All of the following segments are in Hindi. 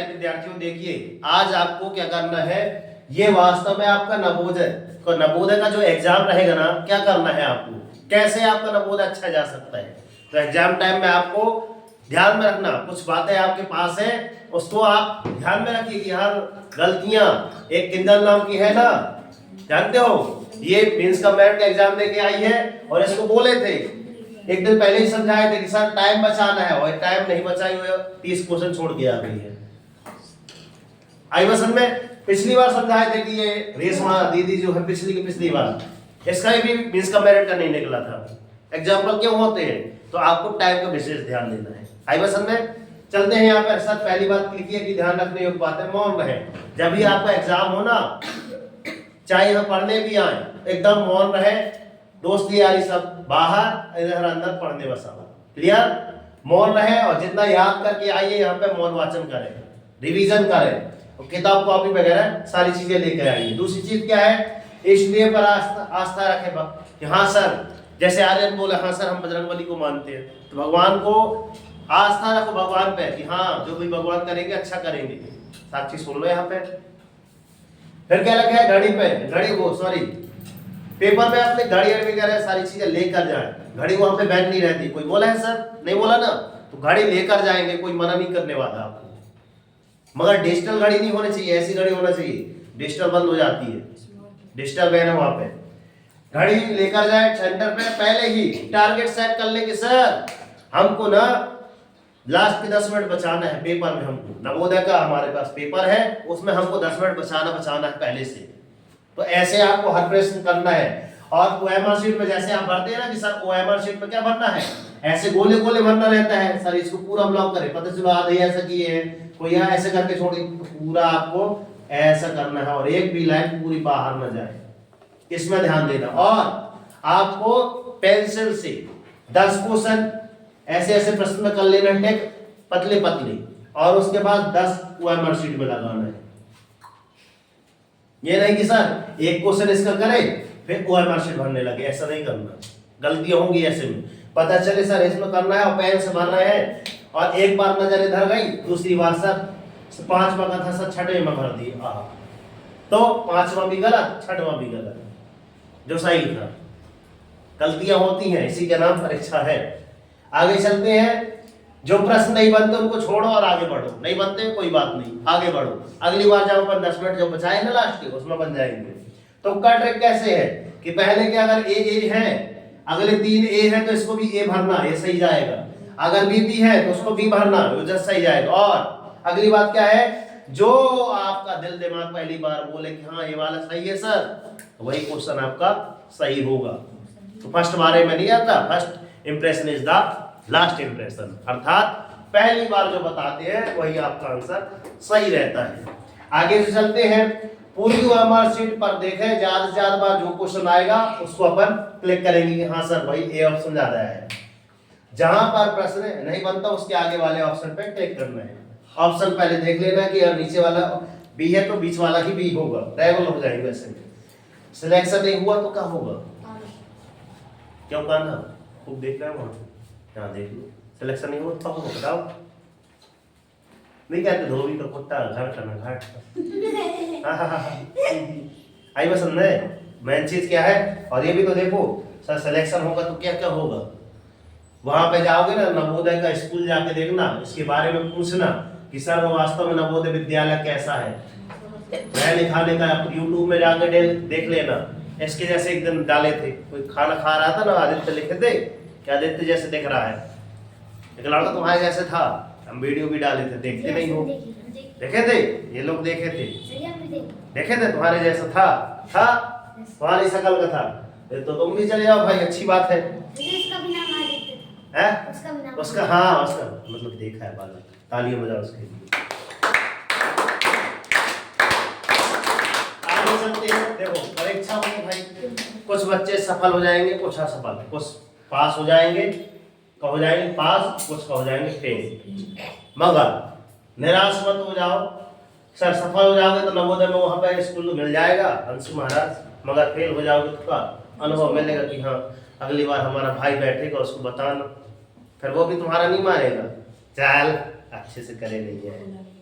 विद्यार्थियों देखिए, आज आपको क्या करना है, ये वास्तव में आपका नवोदय का जो एग्जाम रहेगा ना, क्या करना है आपको, कैसे आपका नवोदय अच्छा जा सकता है। तो एग्जाम टाइम में आपको ध्यान में रखना, कुछ बातें आपके पास है उसको आप ध्यान में रखिए कि हर गलतियां, एक किंदल नाम की है ना, जानते हो, ये मेंस का मेरिट का एग्जाम देके आई है और इसको बोले थे एक दिन पहले ही समझाए थे कि सर टाइम बचाना है, और टाइम नहीं बचाई हुई 30 क्वेश्चन छोड़ के आ गई है। आई वसन में पिछली बार समझाए थे कि ये रेशमा दीदी जो है पिछली बार इसका भी मींस का मेरिट का नहीं निकला था। एग्जाम्पल क्यों होते हैं, तो आपको टाइम का विशेष ध्यान देना है। आई वसन में चलते हैं यहाँ पर। सर पहली बात लिखिए कि ध्यान रखने योग्य बात है, मौन रहे। जब भी आपका एग्जाम हो ना, चाहे हम पढ़ने भी आए, एकदम मौन रहे, दोस्त यारी सब बाहर, इधर अंदर पढ़ने बसा। क्लियर, मौन रहे और जितना याद करके आइए यहाँ पे मौन वाचन करें, रिवीजन करें, और किताब कॉपी वगैरह सारी चीजें लेकर आइए। दूसरी चीज क्या है, ईश्वरीय पर आस्था रखें कि हाँ सर, जैसे आर्यन बोले हाँ सर हम बजरंगबली को मानते हैं, तो भगवान को आस्था रखो भगवान पे कि हाँ जो भी भगवान करेंगे अच्छा करेंगे। साक्षी सुन लो यहाँ पे। फिर क्या लगा है, घड़ी पे, घड़ी को सॉरी पेपर में अपने घड़ी वगैरह सारी चीजें लेकर जाए। घड़ी वहां पे बैठ नहीं रहती। कोई बोला है सर, नहीं बोला ना, तो घड़ी लेकर जाएंगे, कोई मना नहीं करने वाला आपको। मगर डिजिटल घड़ी नहीं होनी चाहिए, ऐसी घड़ी होना चाहिए, डिजिटल बंद हो जाती है, डिजिटल बैन है वहां पे। घड़ी लेकर जाए सेंटर पे, पहले ही टारगेट सेट कर ले कि सर हमको ना लास्ट के 10 मिनट बचाना है पेपर में, हमको नवोदय का हमारे पास पेपर है उसमें हमको 10 मिनट बचाना है पहले से। तो ऐसे आपको हर प्रश्न करना है। और ओएमआर शीट में जैसे आप भरते हैं ना कि सर ओएमआर शीट में क्या भरना है, ऐसे गोले गोले भरना रहता है, सर इसको पूरा ब्लॉक करें, पता चलो आधे ऐसा किए हैं, कोई यहाँ ऐसे करके छोड़ी, तो पूरा आपको ऐसा करना है और एक भी लाइन पूरी बाहर न जाए, इसमें ध्यान देना। और आपको पेंसिल से 10 क्वेश्चन ऐसे ऐसे प्रश्न में कर लेना है, पतले पतले, और उसके बाद 10 ओएमआर शीट में लगाना है। ये नहीं कि सर एक क्वेश्चन इसका करे फिर ओएमआर शीट भरने लगे, ऐसा नहीं करना, गलतियां होंगी ऐसे में। पता चले सर इसमें करना है और पेन से भरना है, और एक बार नजर इधर गई, दूसरी बार सर 5वां का था सर 6वें में भर दी, तो 5वां भी गलत, 6वां भी गलत, जो सही था। गलतियां होती हैं, इसी के नाम परीक्षा है। आगे चलते हैं। जो प्रश्न नहीं बनते उनको छोड़ो और आगे बढ़ो, नहीं बनते कोई बात नहीं, आगे बढ़ो। अगली बार जब अपन 10 मिनट जो बचाए ना लास्ट के, उसमें बन जाएंगे। तो का ट्रिक कैसे है कि पहले के अगर ए है, अगले 3 ए है तो इसको भी ए भरना, ये सही जाएगा। अगर बी है तो उसको बी भरना, वो जस्ट सही जाएगा। और अगली बात क्या है, जो आपका दिल दिमाग पहली बार बोले कि हाँ ये वाला सही है सर, वही क्वेश्चन आपका सही होगा। तो फर्स्ट बारे में नहीं आता, first impression is the last impression, अर्थात पहली बार जो बताते हैं वही आपका आंसर सही रहता है। आगे से चलते हैं। पूरी ओएमआर शीट पर देखें, ज्यादा से ज्यादा बार जो क्वेश्चन आएगा उसको अपन क्लिक करेंगे कि हाँ सर भाई ए ऑप्शन ज्यादा है। जहां पर प्रश्न नहीं बनता उसके आगे वाले ऑप्शन पे क्लिक करना है। ऑप्शन पहले देख लेना कि यार नीचे वाला बी है तो बीच वाला ही बी होगा, रेगुलर हो जाएगा। ऐसे सिलेक्शन नहीं हुआ तो क्या होगा, क्यों करना, खूब देख रहे हो यहाँ देख लो, सिलेक्शन नहीं हुआ तो क्या होगा बताओ। नहीं कहते धोबी का कुत्ता घर का ना घाट का। आई बस समझे मेन चीज क्या है। और ये भी तो देखो सर, सिलेक्शन होगा तो क्या क्या होगा। वहां पे जाओगे ना, नवोदय का स्कूल जाके देखना, इसके बारे में पूछना कि सर वो वास्तव में नवोदय विद्यालय कैसा है। मैं लिखाने का यूट्यूब में जाके देख लेना। इसके जैसे एक दिन डाले थे, कोई खाना खा रहा था ना, आदित्य लिखे थे कि आदित्य जैसे दिख रहा है, एक लड़का तुम्हारे जैसे था, हम वीडियो भी डाले थे, देखते नहीं हो, देखे थे, ये लोग देखे थे तुम्हारे जैसा था तुम्हारी शकल का था, तो तुम भी चले जाओ भाई, अच्छी बात है। उसका हाँ, उसका मतलब देखा है, बाल तालियां बजाओ उसके लिए। आगे चलते हैं। देखो परीक्षा में भाई कुछ बच्चे सफल हो जाएंगे, कुछ असफल, कुछ पास हो जाएंगे, हो जाएंगे पास, कुछ हो जाएंगे फेल। मगर निराश मत हो जाओ। सर सफल हो जाओगे तो नवोदय में वहां पे स्कूल मिल जाएगा अंशु महाराज, मगर फेल हो जाओगे तो का अनुभव मिलेगा कि हाँ अगली बार हमारा भाई बैठेगा उसको बताना, फिर वो भी तुम्हारा नहीं मानेगा, चल अच्छे से करे नहीं है,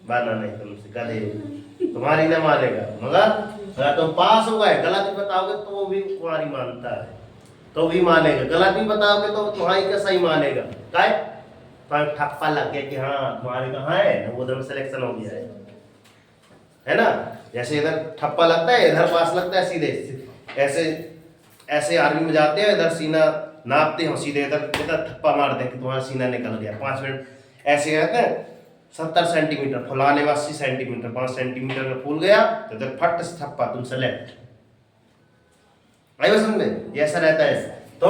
बना नहीं तुमसे गधे, तुम्हारी ना मानेगा। मगर अगर तुम पास हो गए, गलत भी बताओगे तो वो भी तुम्हारी मानता है, तो भी मानेगा। गलत भी बताओगे तो तुम्हारी का सही मानेगा। काय पर ठप्पा लग गया कि हाँ तुम्हारे कहाँ है, नवोदय में सिलेक्शन हो गया है ना। जैसे इधर ठप्पा लगता है, इधर पास लगता है, सीधे ऐसे ऐसे आर्मी में जाते हैं, इधर सीना नापते हैं, सीधे इधर इधर ठप्पा मारते हैं कि तुम्हारा सीना निकल गया। 5 मिनट ऐसे रहते हैं, 70 सेंटीमीटर फुलाने में 80 सेंटीमीटर, 5 सेंटीमीटर में फूल गया तो इधर फट से ठप्पा, तुम सेलेक्ट। आई समझ में, ऐसा रहता है। तो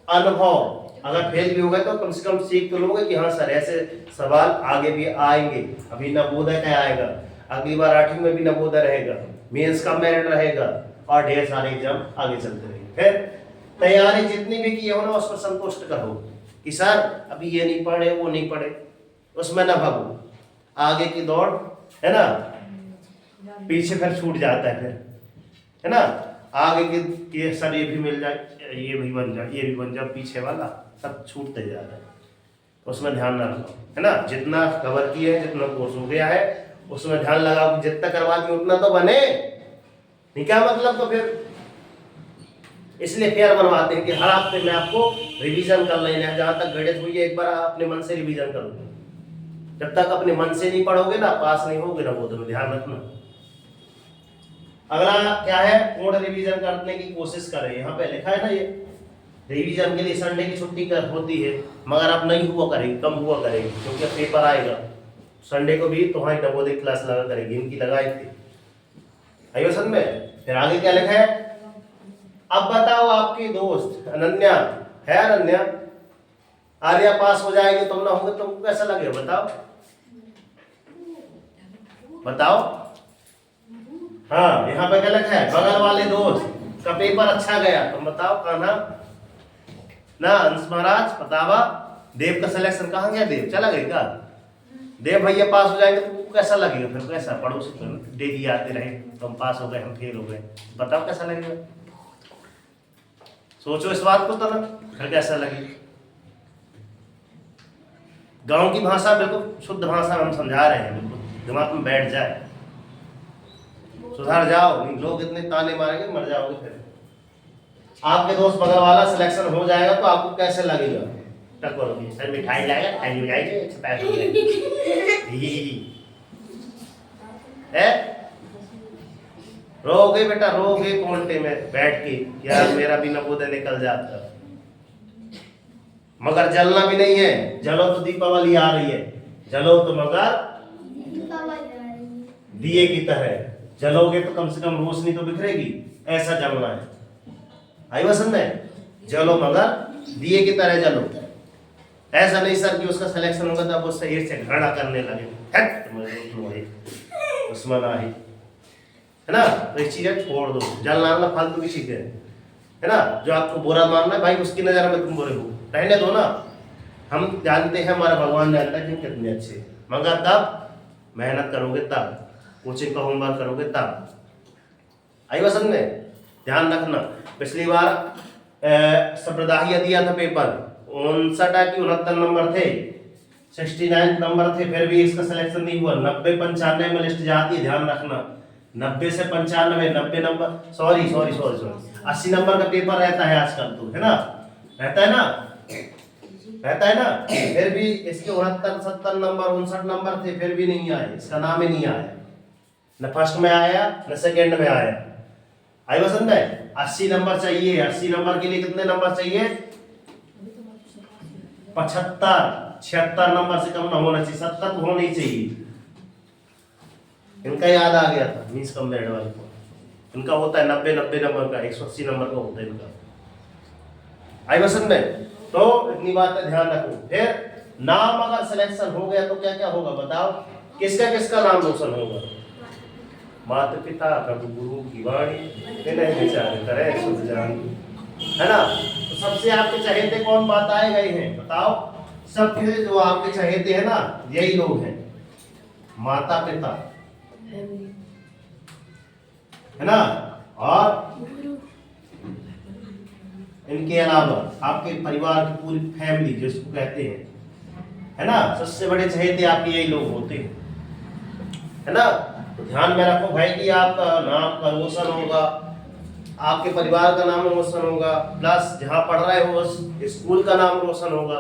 अनुभव, अगर फेल भी हो गए तो कम से कम सीख तो लोगे कि हाँ सर ऐसे सवाल आगे भी आएंगे। अभी नवोदय का आएगा, अगली बार 8वीं में भी नवोदय रहेगा, मेंस का मेरिट रहेगा और ढेर सारे एग्जाम आगे चलते रहेंगे। फिर तैयारी जितनी भी की हो ना उसको संतुष्ट करो कि सर अभी ये नहीं पढ़े वो नहीं पढ़े, उसमें ना भागो, आगे की दौड़ है ना, पीछे फिर छूट जाता है फिर, है ना। आगे के सर ये भी मिल जाए, ये भी बन जाए, ये भी बन जाए, पीछे वाला सब छूटते जाता है, उसमें ध्यान ना रखो, है ना। जितना कवर किए, जितना कोर्स हो गया है उसमें ध्यान लगाओ, जितना करवा दिए उतना तो बने नहीं, क्या मतलब। तो फिर इसलिए फेयर बनवाते हैं कि हर हफ्ते में आपको रिवीजन कर लेना है। जहां तक गणित हुई है एक बार अपने मन से रिवीजन करो, जब तक अपने मन से नहीं पढ़ोगे ना पास नहीं होगे ना, वो तो ध्यान रखना। अगला क्या है, पूर्ण रिवीजन करने की कोशिश करें। यहाँ पे लिखा है ना, ये रिवीजन के लिए संडे की छुट्टी कर होती है, मगर अब नहीं हुआ करेगी, कम हुआ करेगी, क्योंकि पेपर आएगा। संडे को भी तुम्हारी नवोदय क्लास लगा करेगी, इनकी लगाई थी। आइयो समझ में। फिर आगे क्या लिखा है, अब बताओ आपकी दोस्त अनन्या है, अनन्या आर्या पास हो जाएगी, तुम ना होगे, तुमको कैसा लगेगा बताओ, बताओ। हाँ यहाँ पे क्या लिखा है, बगल वाले दोस्त का पेपर अच्छा गया, तुम बताओ कान्हा ना, अंश महाराज बतावा, देव का सिलेक्शन कहाँ गया, देव चला गया क्या, देव भैया पास हो जाएंगे तो तुमको कैसा लगेगा, फिर कैसा पड़ोसी डेली आते रहे, तुम पास हो गए हम फेल हो गए, बताओ कैसा लगेगा। सोचो इस बात को तो ना, फिर कैसा लगेगा। गांव की भाषा बिल्कुल शुद्ध भाषा हम समझा रहे हैं, बिल्कुल दिमाग में बैठ जाए, सुधार जाओ, नहीं लोग इतने ताने मारेंगे मर जाओगे। फिर आपके दोस्त बगल वाला सिलेक्शन हो जाएगा तो आपको कैसे लगेगा, टकोरोगे, सर मिठाई लाएगा, खाई हो जाएगी, पैसे हो जाएंगे, है रोगे बेटा, रोगे कोंटे में बैठ के, यार मेरा भी नवोदय निकल जाता। मगर जलना भी नहीं है, जलो तो दीपावली आ रही है, जलो तो मगर दिए की तरह जलोगे तो कम से कम रोशनी तो बिखरेगी, ऐसा जलना है। आई वसंत में, जलो मगर दिए की तरह जलो, ऐसा नहीं सर कि उसका सिलेक्शन होगा तब उससे ईर्ष्या से घृणा करने लगे, उसमें ना है ना। तो इस चीजें छोड़ दो, जलना फालतू की चीजें है ना। जो आपको बुरा मानना है भाई उसकी नजर में तुम बुरे हो, रहने दो ना। हम जानते हैं, हमारा भगवान जानता है कि कितने अच्छे, मगर तब मेहनत करोगे, तब कोचिंग का होमवर्क करोगे तब। आई वसंत में, ध्यान रखना। पिछली बार संप्रदाय दिया था पेपर, 59 की 69 नंबर थे, 69 नंबर थे, फिर भी इसका सिलेक्शन नहीं हुआ। 90 95 में लिस्ट जाती है, ध्यान रखना। 90 से 95, 90 नंबर, सॉरी 80 नंबर का पेपर रहता है आजकल तो, है ना, रहता है ना। फिर भी इसके 69 70 नंबर 59 नंबर थे, फिर भी नहीं आए, इसका नाम ही नहीं आया, न फर्स्ट में आया न सेकेंड में आया। आई वसंत है, 80 नंबर चाहिए। 80 नंबर के लिए कितने नंबर चाहिए, 75 76 नंबर से कम ना होना चाहिए, 70 तो होना ही चाहिए। इनका याद आ गया था, मीन्स कम मेरिट वाले को, इनका होता है 90 नंबर का, 180 नंबर का होता है इनका। आई वसंत में, तो इतनी बात है ध्यान रखो। फिर नाम अगर सिलेक्शन हो गया तो क्या क्या होगा बताओ, किसका किसका नाम रोशन होगा, माता पिता प्रभु गुरु की वाणी, विचार करे सुध जानी, है ना। तो सबसे आपके चहेते कौन बताए गए हैं बताओ, सबके जो आपके चहेते हैं ना यही लोग हैं, माता पिता, है ना, और इनके अलावा आपके परिवार की पूरी फैमिली जिसको कहते हैं, है ना। सबसे बड़े चहेते आपके यही लोग होते हैं, है ना। तो ध्यान में रखो भाई कि आपका नाम का रोशन होगा, आपके परिवार का नाम रोशन होगा, प्लस जहाँ पढ़ रहे हो उस स्कूल का नाम रोशन होगा।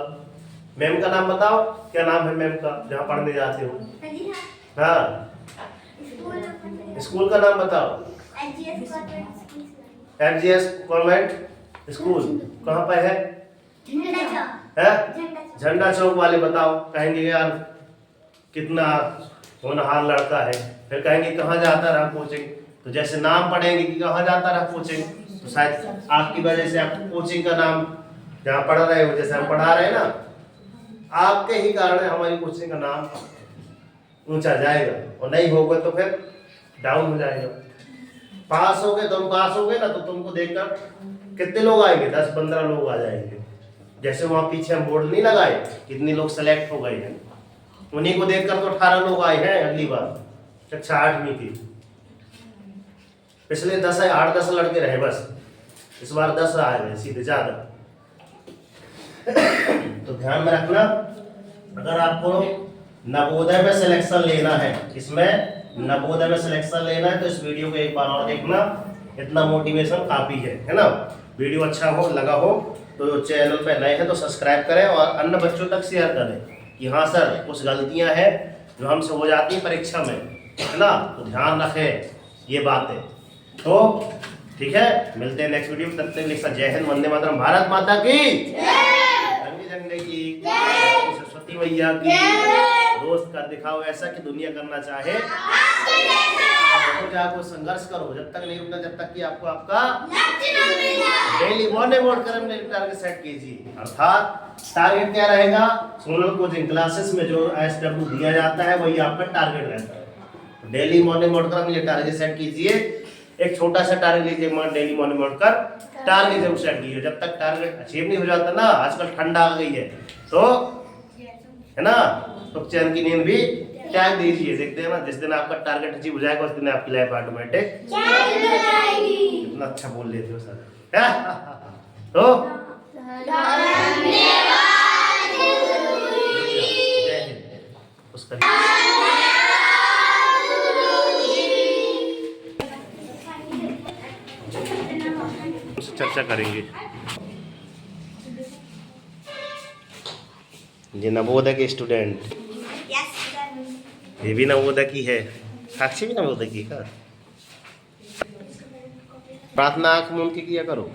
मैम का नाम बताओ, क्या नाम है मैम का जहाँ पढ़ने जाते हो? हाँ, स्कूल का नाम बताओ। FGS कॉन्वेंट स्कूल कहाँ पे है? झंडा चौक वाले बताओ। कहेंगे यार कितना होनहार लड़का है, फिर कहेंगे कहाँ जाता रहा कोचिंग, तो जैसे नाम पढ़ेंगे कि कहाँ जाता रहा कोचिंग, तो शायद आपकी वजह से आप कोचिंग का नाम जहाँ पढ़ रहे हो, जैसे हम पढ़ा रहे हैं ना, आपके ही कारण हमारी कोचिंग का नाम ऊंचा जाएगा, और नहीं होगा तो फिर डाउन हो जाएगा। पास हो गए, तुम पास हो गए ना, तो तुमको देखकर कितने लोग आएंगे? 10-15 लोग आ जाएंगे। जैसे वहाँ पीछे हम बोर्ड नहीं लगाए कितने लोग सेलेक्ट हो गए हैं, उन्हीं को देखकर तो 18 लोग आए हैं। अगली बार कक्षा 8वीं थी, पिछले 8-10 लड़के रहे बस, इस बार 10 आ गए सीधे ज्यादा। तो ध्यान में रखना, अगर आपको नवोदय में सिलेक्शन लेना है, इसमें नवोदय में सिलेक्शन लेना है, तो इस वीडियो को एक बार और देखना, इतना मोटिवेशन काफी है ना। वीडियो अच्छा हो लगा हो तो चैनल पे नए हैं तो सब्सक्राइब करें और अन्य बच्चों तक शेयर करें कि हाँ सर कुछ गलतियां हैं जो हमसे हो जाती हैं परीक्षा में, है ना। तो ध्यान रखें ये बातें। तो ठीक है, मिलते हैं नेक्स्ट वीडियो में, तब तक के लिए जय हिंद, वंदे मातरम, भारत माता की रंगी झंडे की, सरस्वती मैया की। दोस्त का दिखाओ ऐसा कि दुनिया करना चाहे, आपको संघर्ष करो, जब तक नहीं रुकना, जब तक कि आपको आपका डेली मॉर्निंग वॉक करने टारगेट सेट कीजिए। अर्थात टारगेट क्या रहेगा? सोनल कोचिंग क्लासेस में जो SW दिया जाता है वही आपका टारगेट रहता है। डेली मॉर्निंग वॉक करने टारगेट सेट कीजिए, एक छोटा सा टारगेट लीजिए, डेली मॉर्निंग वॉक कर टारगेट जरूर सेट कीजिए। जब तक टारगेट अचीव नहीं हो जाता ना, आजकल ठंडा आ गई है तो, है ना, तो चैन की नींद भी त्याग दीजिए। देखते हैं ना, जिस दिन आपका टारगेट अचीव हो जाएगा उस दिन आपकी लाइफ ऑटोमेटिक कितना अच्छा बोल लेते हो सर। तो उसका चर्चा करेंगे। ये नवोदय के स्टूडेंट, ये भी नवोदय की है, साक्षी भी नवोदय की है। प्रार्थना आंख मूंद के किया करो।